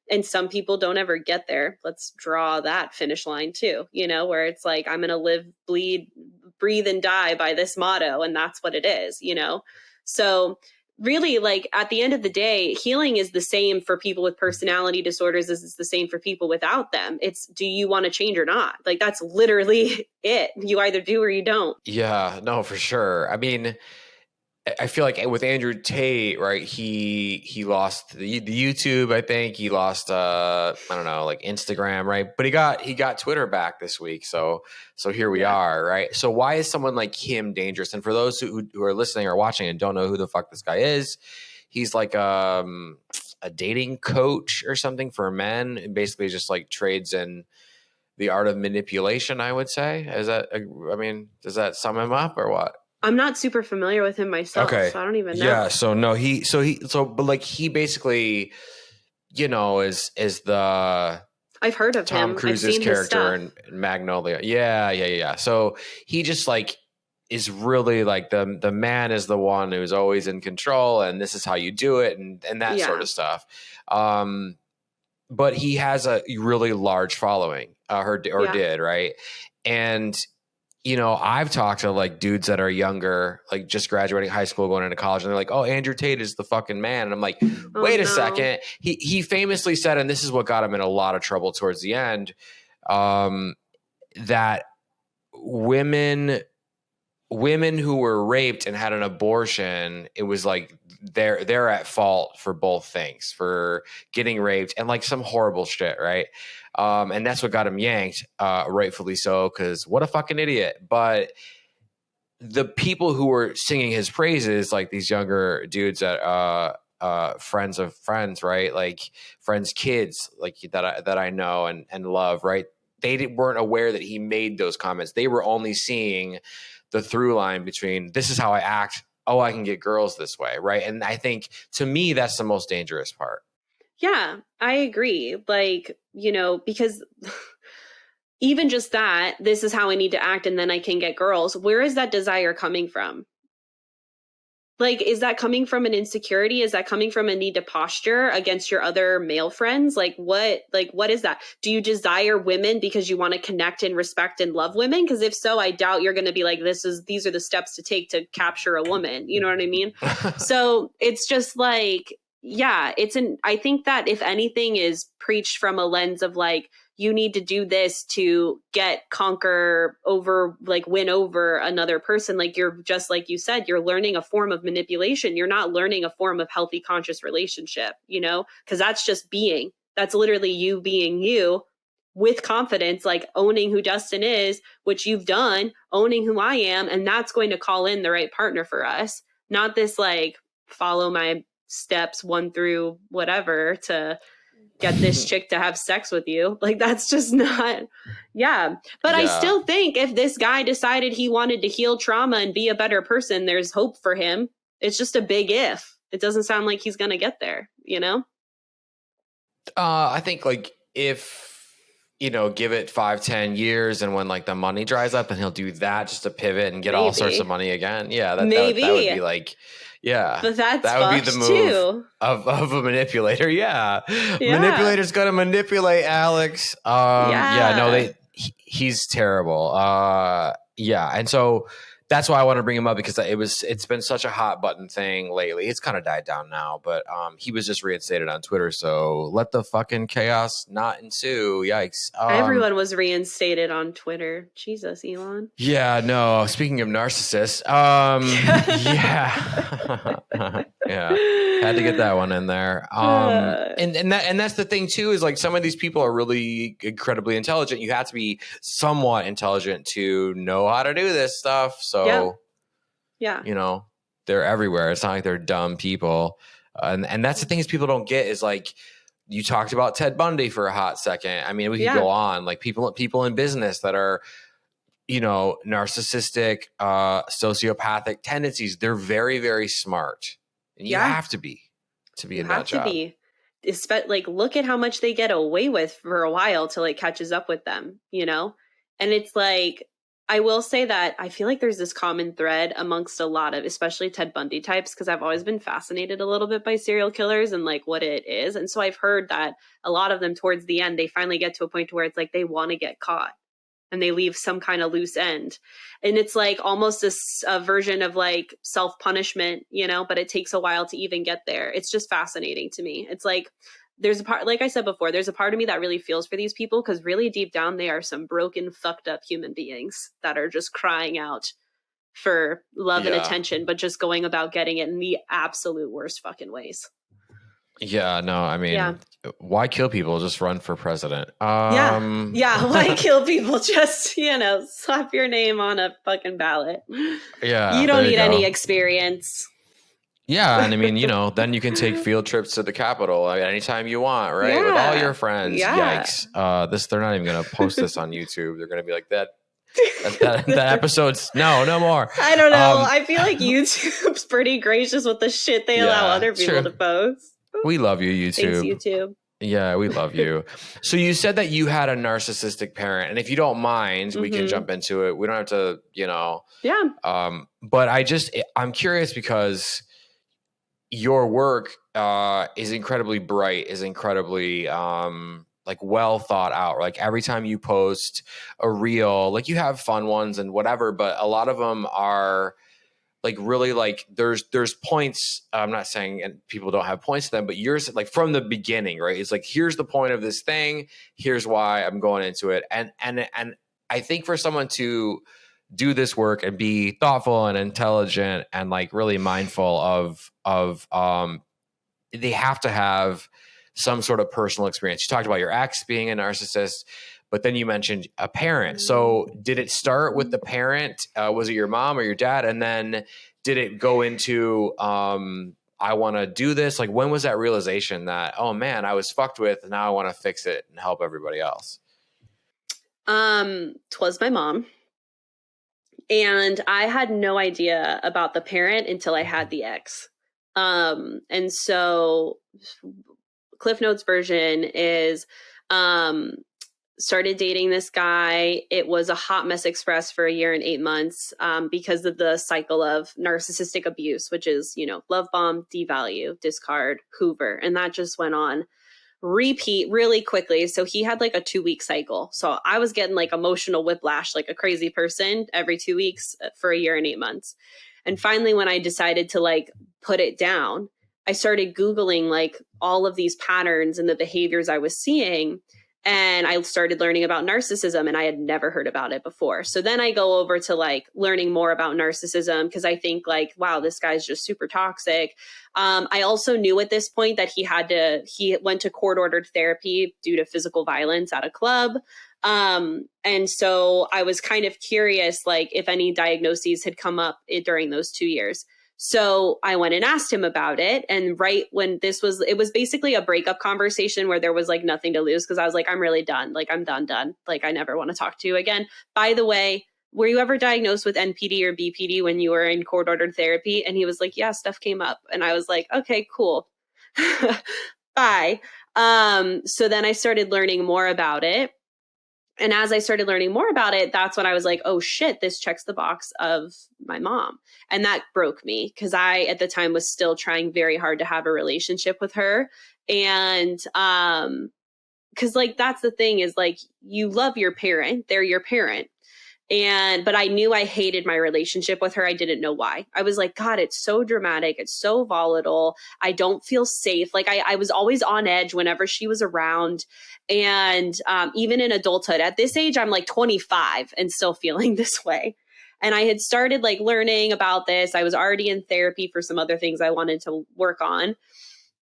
and some people don't ever get there. Let's draw that finish line too, you know, where it's like, I'm going to live, bleed, breathe, and die by this motto. And that's what it is, you know? So really, like, at the end of the day, healing is the same for people with personality disorders as it's the same for people without them. It's, do you want to change or not? Like, that's literally it. You either do or you don't. Yeah, no, for sure. I mean, I feel like with Andrew Tate, right, he lost the YouTube, I think. He lost I don't know, like Instagram, right? But he got Twitter back this week. So here we are, right? So why is someone like him dangerous? And for those who are listening or watching and don't know who the fuck this guy is, he's like a dating coach or something for men, and basically just like trades in the art of manipulation, I would say. Does that sum him up or what? I'm not super familiar with him myself, so I don't even know. Yeah, but like he basically, you know, is the I've heard of Tom him. Cruise's character in Magnolia. Yeah. So he just like is really like the man is the one who's always in control, and this is how you do it, and that sort of stuff. But he has a really large following, did, right? And you know, I've talked to like dudes that are younger, like just graduating high school, going into college, and they're like, oh, Andrew Tate is the fucking man. And I'm like, wait a second. He famously said, and this is what got him in a lot of trouble towards the end, that women women who were raped and had an abortion, it was like they're at fault for both things, for getting raped and like some horrible shit, right? And that's what got him yanked, rightfully so, because what a fucking idiot. But the people who were singing his praises, like these younger dudes that friends of friends, right? Like friends' kids, like that I know and love, right? They weren't aware that he made those comments. They were only seeing the through line between this is how I act. Oh, I can get girls this way, right? And I think to me that's the most dangerous part. Yeah, I agree. Like, because even just that, this is how I need to act and then I can get girls. Where is that desire coming from? Like, is that coming from an insecurity? Is that coming from a need to posture against your other male friends? Like, what is that? Do you desire women because you want to connect and respect and love women? Because if so, I doubt you're going to be like, these are the steps to take to capture a woman. You know what I mean? So it's just like, yeah, I think that if anything is preached from a lens of like, you need to do this to conquer over, like win over another person. Like you're just like you said, you're learning a form of manipulation. You're not learning a form of healthy, conscious relationship, because that's just being. That's literally you being you with confidence, like owning who Dustin is, which you've done, owning who I am. And that's going to call in the right partner for us. Not this like follow my steps 1 through whatever to get this chick to have sex with you. Like, that's just not, yeah. But yeah. I still think if this guy decided he wanted to heal trauma and be a better person, there's hope for him. It's just a big if. It doesn't sound like he's going to get there, I think like if, give it 5-10 years and when like the money dries up, then he'll do that just to pivot and get all sorts of money again. Yeah. That would be like, yeah, but that would be the move of a manipulator. Yeah. Manipulator's gonna manipulate Alex. No, he's terrible. Yeah, and so that's why I want to bring him up because it's been such a hot button thing lately. It's kind of died down now, but he was just reinstated on Twitter. So let the fucking chaos not ensue. Yikes! Everyone was reinstated on Twitter. Jesus, Elon. Yeah, no. Speaking of narcissists, yeah, yeah, had to get that one in there. And that's the thing too is like some of these people are really incredibly intelligent. You have to be somewhat intelligent to know how to do this stuff. So, yeah, they're everywhere. It's not like they're dumb people. And that's the thing is people don't get is like, you talked about Ted Bundy for a hot second. I mean, we could go on like people in business that are, narcissistic, sociopathic tendencies. They're very, very smart. And you have to be in that job. Like, look at how much they get away with for a while till it catches up with them, And it's like, I will say that I feel like there's this common thread amongst a lot of, especially Ted Bundy types, because I've always been fascinated a little bit by serial killers and like what it is. And so I've heard that a lot of them towards the end, they finally get to a point where it's like they want to get caught and they leave some kind of loose end. And it's like almost a version of like self-punishment, but it takes a while to even get there. It's just fascinating to me. It's like, there's a part, like I said before, there's a part of me that really feels for these people because really deep down, they are some broken, fucked up human beings that are just crying out for love and attention, but just going about getting it in the absolute worst fucking ways. Yeah, no, I mean, why kill people? Just run for president. Why kill people? Just, slap your name on a fucking ballot. Yeah. You don't need any experience. Yeah, and I mean, then you can take field trips to the Capitol anytime you want, right? With all your friends. Yeah. Yikes. They're not even going to post this on YouTube. They're going to be like, that episode's no more. I don't know. I feel like YouTube's pretty gracious with the shit they allow other people to post. We love you, YouTube. Thanks, YouTube. Yeah, we love you. So you said that you had a narcissistic parent, and if you don't mind, we can jump into it. We don't have to, Yeah. But I'm curious because your work is incredibly bright, is incredibly like well thought out. Like every time you post a reel, like you have fun ones and whatever, but a lot of them are like really like there's points. I'm not saying and people don't have points to them, but yours like from the beginning, right? It's like here's the point of this thing. Here's why I'm going into it, and I think for someone to do this work and be thoughtful and intelligent and like really mindful of they have to have some sort of personal experience. You talked about your ex being a narcissist, but then you mentioned a parent. So did it start with the parent? Was it your mom or your dad? And then did it go into, I want to do this? Like, when was that realization that, oh man, I was fucked with, and now I want to fix it and help everybody else? 'Twas my mom. And I had no idea about the parent until I had the ex. And so Cliff Notes version is, started dating this guy. It was a hot mess express for a year and 8 months, because of the cycle of narcissistic abuse, which is, love bomb, devalue, discard, hoover. And that just went on repeat really quickly. So he had like a 2-week cycle. So I was getting like emotional whiplash, like a crazy person every 2 weeks for a year and 8 months. And finally, when I decided to like put it down, I started Googling like all of these patterns and the behaviors I was seeing. And I started learning about narcissism, and I had never heard about it before. So then I go over to like learning more about narcissism, because I think like, wow, this guy's just super toxic. I also knew at this point that he went to court-ordered therapy due to physical violence at a club. And so I was kind of curious, like if any diagnoses had come up during those 2 years. So I went and asked him about it. And right when it was basically a breakup conversation where there was like nothing to lose, because I was like, I'm really done. Like, I'm done. Like, I never want to talk to you again. By the way, were you ever diagnosed with NPD or BPD when you were in court-ordered therapy? And he was like, yeah, stuff came up. And I was like, okay, cool. Bye. So then I started learning more about it. And as I started learning more about it, that's when I was like, oh shit, this checks the box of my mom. And that broke me, because I, at the time, was still trying very hard to have a relationship with her. And because like, that's the thing, is like, you love your parent, they're your parent. But I knew I hated my relationship with her. I didn't know why. I was like, God, it's so dramatic. It's so volatile. I don't feel safe. Like I was always on edge whenever she was around. And even in adulthood, at this age, I'm like 25 and still feeling this way. And I had started like learning about this. I was already in therapy for some other things I wanted to work on.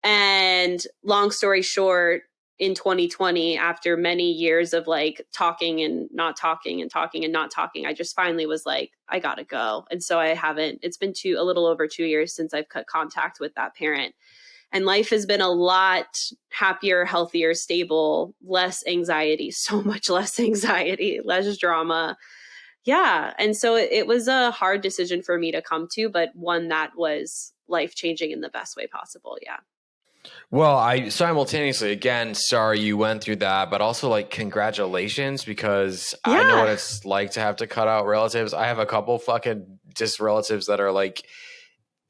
And long story short, in 2020, after many years of like talking and not talking and talking and not talking, I just finally was like, I gotta go. And so it's been a little over 2 years since I've cut contact with that parent. And life has been a lot happier, healthier, stable, less anxiety, so much less anxiety, less drama. Yeah. And so it was a hard decision for me to come to, but one that was life-changing in the best way possible. Yeah. Well, I simultaneously, again, sorry you went through that, but also like congratulations, because I know what it's like to have to cut out relatives. I have a couple fucking just relatives that are like,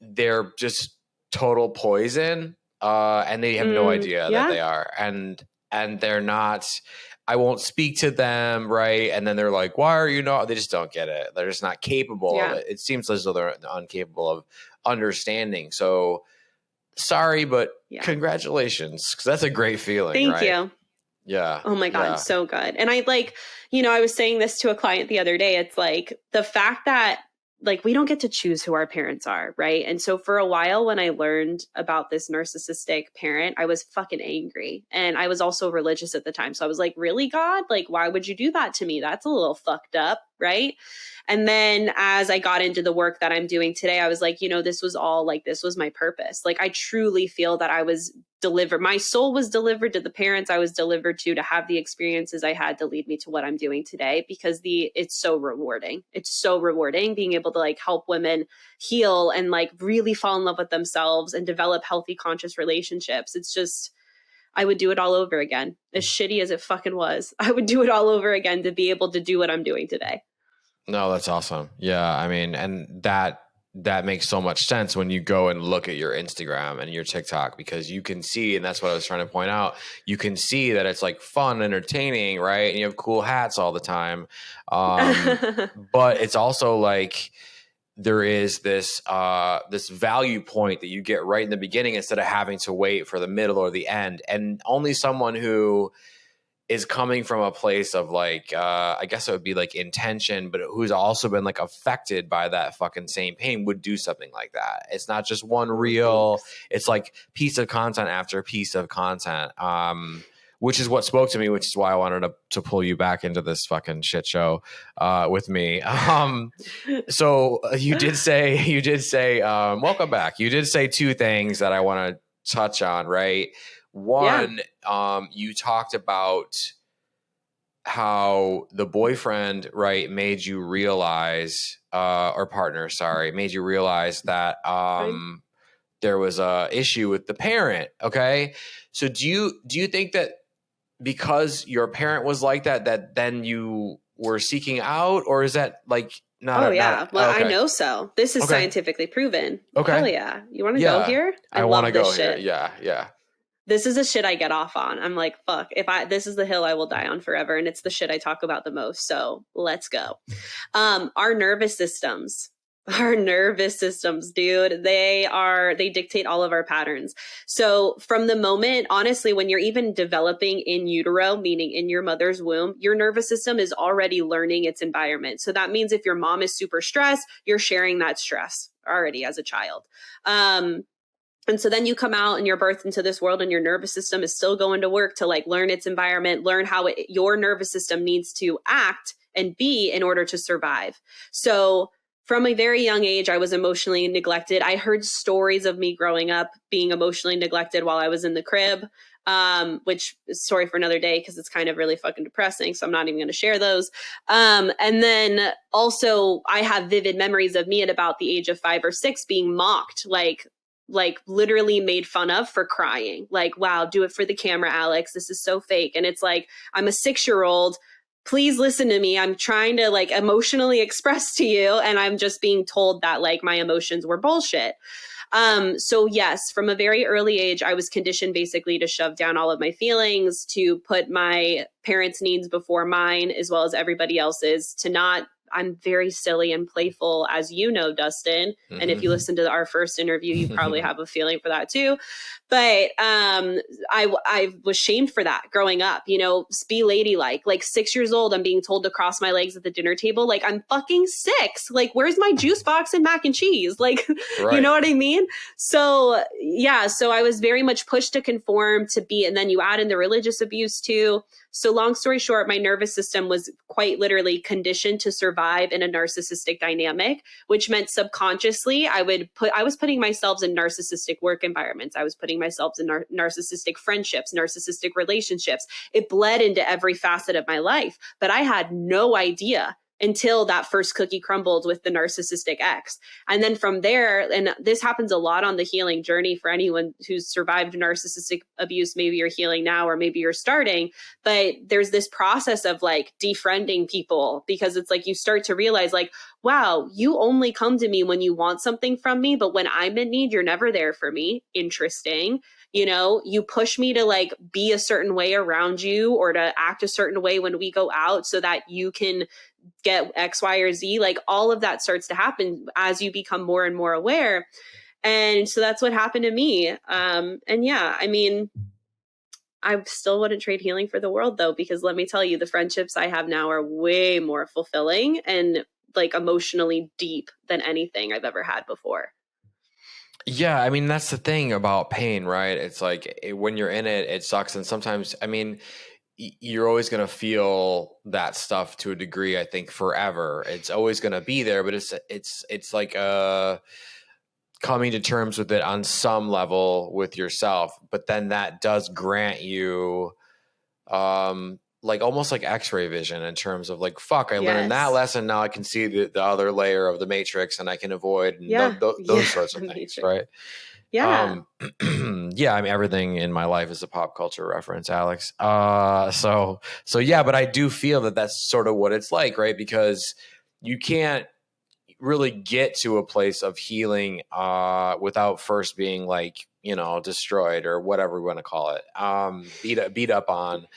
they're just total poison, and they have no idea that they are, and they're not. I won't speak to them, right? And then they're like, "Why are you not?" They just don't get it. They're just not capable of it. It seems as though they're incapable of understanding. So. Sorry, but congratulations, because that's a great feeling. Thank you. Yeah. Oh my God, so good. And I like, I was saying this to a client the other day. It's like the fact that like we don't get to choose who our parents are, right? And so for a while when I learned about this narcissistic parent, I was fucking angry. And I was also religious at the time. So I was like, really, God? Like, why would you do that to me? That's a little fucked up, right? And then as I got into the work that I'm doing today, I was like, this was my purpose. Like, I truly feel that I was delivered. My soul was delivered to the parents I was delivered to have the experiences I had to lead me to what I'm doing today, because it's so rewarding. It's so rewarding being able to like help women heal and like really fall in love with themselves and develop healthy, conscious relationships. It's just, I would do it all over again. As shitty as it fucking was, I would do it all over again to be able to do what I'm doing today. No, that's awesome. Yeah. I mean, and that makes so much sense when you go and look at your Instagram and your TikTok, because you can see, and that's what I was trying to point out, you can see that it's like fun, entertaining, right? And you have cool hats all the time. But it's also like there is this value point that you get right in the beginning instead of having to wait for the middle or the end. And only someone who is coming from a place of like, I guess it would be like intention, but who's also been like affected by that fucking same pain would do something like that. It's not just one reel. It's like piece of content after piece of content. Which is what spoke to me, which is why I wanted to pull you back into this fucking shit show with me. So you did say, welcome back. You did say two things that I want to touch on, right? One, you talked about how the boyfriend, right, made you realize, or partner, sorry, made you realize that there was a issue with the parent. Okay. So do you think that because your parent was like that, that then you were seeking out, or is that like not? Okay. I know so. This is scientifically proven. Okay. Hell yeah. You want to go here? I want to go here. Yeah. This is the shit I get off on. I'm like, fuck, this is the hill I will die on forever. And it's the shit I talk about the most. So let's go. Our nervous systems, dude, they dictate all of our patterns. So from the moment, honestly, when you're even developing in utero, meaning in your mother's womb, your nervous system is already learning its environment. So that means if your mom is super stressed, you're sharing that stress already as a child. And so then you come out and you're birthed into this world and your nervous system is still going to work to like learn its environment, learn how your nervous system needs to act and be in order to survive. So from a very young age, I was emotionally neglected. I heard stories of me growing up being emotionally neglected while I was in the crib, which is a story for another day because it's kind of really fucking depressing. So I'm not even going to share those. And then also I have vivid memories of me at about the age of 5 or 6 being mocked, like literally made fun of for crying. Like, wow, do it for the camera, Alex. This is so fake. And it's like, I'm a 6-year-old. Please listen to me. I'm trying to like emotionally express to you. And I'm just being told that like my emotions were bullshit. So yes, from a very early age, I was conditioned basically to shove down all of my feelings, to put my parents' needs before mine, as well as everybody else's, I'm very silly and playful, as you know, Dustin. Mm-hmm. And if you listen to our first interview, you probably have a feeling for that too. But I was shamed for that growing up, be ladylike. Like 6 years old, I'm being told to cross my legs at the dinner table. Like I'm fucking 6. Like where's my juice box and mac and cheese? Like, right. You know what I mean? So yeah, so I was very much pushed to conform, to be, and then you add in the religious abuse too. So long story short, my nervous system was quite literally conditioned to survive in a narcissistic dynamic, which meant subconsciously I was putting myself in narcissistic work environments. I was putting myself in narcissistic friendships, narcissistic relationships. It bled into every facet of my life, but I had no idea until that first cookie crumbled with the narcissistic ex. And then from there, and this happens a lot on the healing journey for anyone who's survived narcissistic abuse, maybe you're healing now, or maybe you're starting, but there's this process of like defriending people, because it's like you start to realize like, wow, you only come to me when you want something from me, but when I'm in need, you're never there for me. Interesting. You push me to like be a certain way around you or to act a certain way when we go out so that you can get X, Y, or Z. Like all of that starts to happen as you become more and more aware. And so that's what happened to me. And yeah, I mean, I still wouldn't trade healing for the world though, because let me tell you, the friendships I have now are way more fulfilling and like emotionally deep than anything I've ever had before. Yeah, I mean, that's the thing about pain, right? It's like when you're in it, it sucks. And sometimes, I mean, you're always going to feel that stuff to a degree, I think, forever. It's always going to be there, but it's like coming to terms with it on some level with yourself. But then that does grant you like almost like X-ray vision in terms of like, fuck, I learned that lesson. Now I can see the other layer of the matrix and I can avoid those sorts of things. Right. Yeah. Yeah. I mean, everything in my life is a pop culture reference, Alex. So yeah, but I do feel that that's sort of what it's like, right? Because you can't really get to a place of healing without first being like, destroyed or whatever we want to call it, beat up on.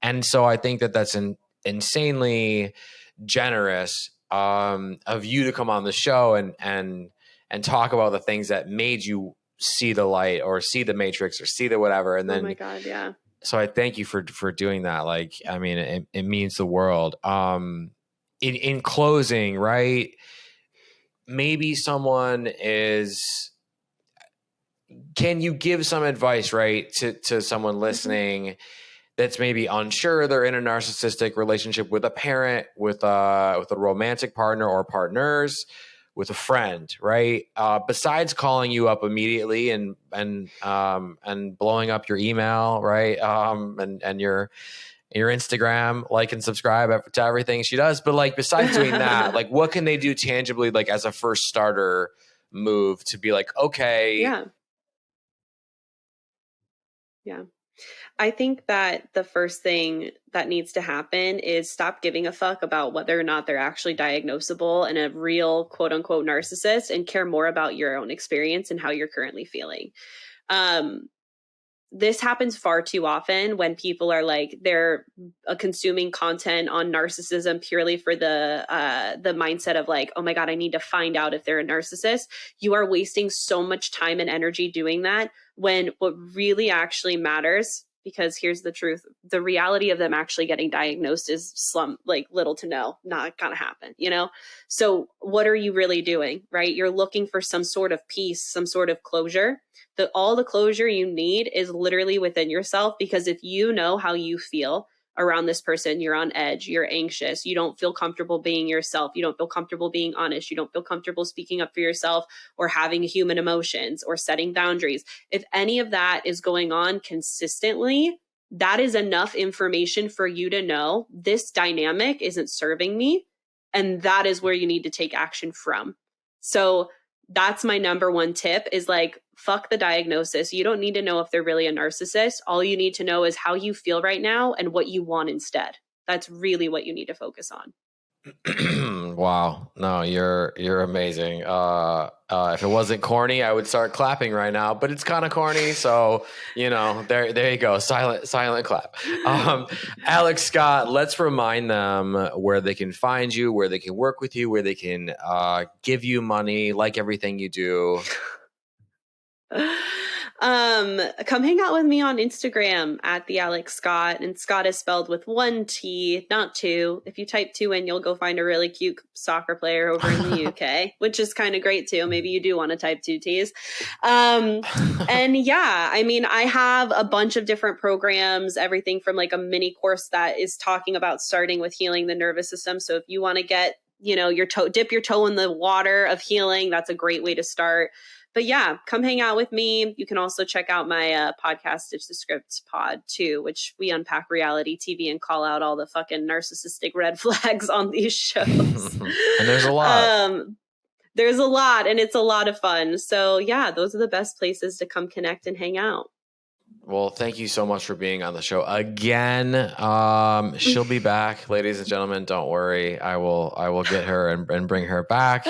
And so I think that that's insanely generous of you to come on the show and talk about the things that made you see the light or see the matrix or see the whatever. And then, oh my God, yeah. So I thank you for doing that. Like, I mean, it means the world. In closing, right? Maybe someone is, can you give some advice, right, to someone listening that's maybe unsure they're in a narcissistic relationship with a parent, with a romantic partner or partners, with a friend, right? Besides calling you up immediately and blowing up your email, right? And your Instagram, like and subscribe to everything she does. But like, besides doing that, like, what can they do tangibly, like as a first starter move to be like, okay. Yeah. I think that the first thing that needs to happen is stop giving a fuck about whether or not they're actually diagnosable and a real quote unquote narcissist, and care more about your own experience and how you're currently feeling. This happens far too often when people are like, they're consuming content on narcissism purely for the mindset of like, oh my God, I need to find out if they're a narcissist. You are wasting so much time and energy doing that, when what really actually matters, because here's the truth, the reality of them actually getting diagnosed is little to no, not gonna happen, you know? So what are you really doing, right? You're looking for some sort of peace, some sort of closure. All the closure you need is literally within yourself, because if you know how you feel around this person, you're on edge, you're anxious, you don't feel comfortable being yourself, you don't feel comfortable being honest, you don't feel comfortable speaking up for yourself or having human emotions or setting boundaries. If any of that is going on consistently, that is enough information for you to know this dynamic isn't serving me. And that is where you need to take action from. So that's my number one tip, is like, fuck the diagnosis. You don't need to know if they're really a narcissist. All you need to know is how you feel right now and what you want instead. That's really what you need to focus on. Wow. No, you're amazing. If it wasn't corny, I would start clapping right now, but it's kind of corny. So, you know, there you go. Silent clap. Alex Scot, let's remind them where they can find you, where they can work with you, where they can give you money, like everything you do. Come hang out with me on Instagram at the Alex Scot, and Scott is spelled with 1 T, not 2. If you type 2 in, you'll go find a really cute soccer player over in the UK, which is kind of great too. Maybe you do want to type 2 T's. And yeah, I mean, I have a bunch of different programs, everything from like a mini course that is talking about starting with healing the nervous system. So if you want to get, you know, dip your toe in the water of healing, that's a great way to start. But yeah, come hang out with me. You can also check out my podcast, Stitch the Script pod too, which we unpack reality TV and call out all the fucking narcissistic red flags on these shows. And there's a lot. There's a lot, and it's a lot of fun. So yeah, those are the best places to come connect and hang out. Well, thank you so much for being on the show again. She'll be back, ladies and gentlemen. Don't worry. I will get her and bring her back.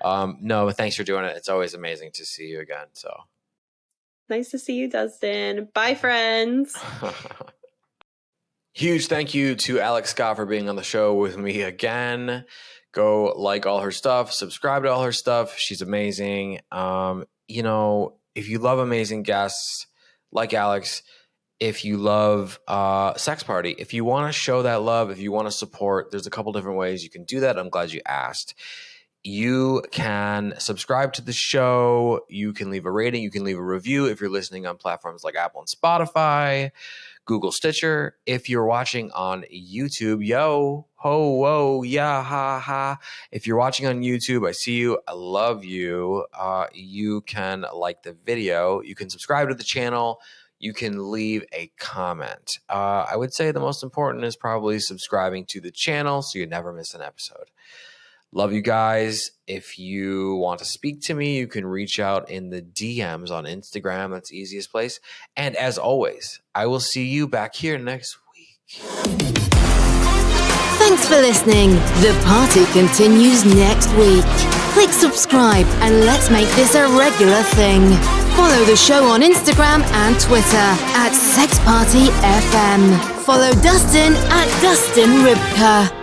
No, thanks for doing it. It's always amazing to see you again. So nice to see you, Dustin. Bye, friends. Huge thank you to Alex Scot for being on the show with me again. Go like all her stuff, subscribe to all her stuff. She's amazing. You know, if you love amazing guests like Alex, if you love Sex Party, if you want to show that love, if you want to support, there's a couple different ways you can do that. I'm glad you asked. You can subscribe to the show. You can leave a rating. You can leave a review if you're listening on platforms like Apple and Spotify, Google, Stitcher. If you're watching on YouTube, yo, ho, whoa, yeah, ha, ha. If you're watching on YouTube, I see you. I love you. You can like the video. You can subscribe to the channel. You can leave a comment. I would say the most important is probably subscribing to the channel so you never miss an episode. Love you guys. If you want to speak to me, you can reach out in the DMs on Instagram. That's the easiest place. And as always, I will see you back here next week. Thanks for listening. The party continues next week. Click subscribe and let's make this a regular thing. Follow the show on Instagram and Twitter at SexPartyFM. Follow Dustin at Dustin Rybka.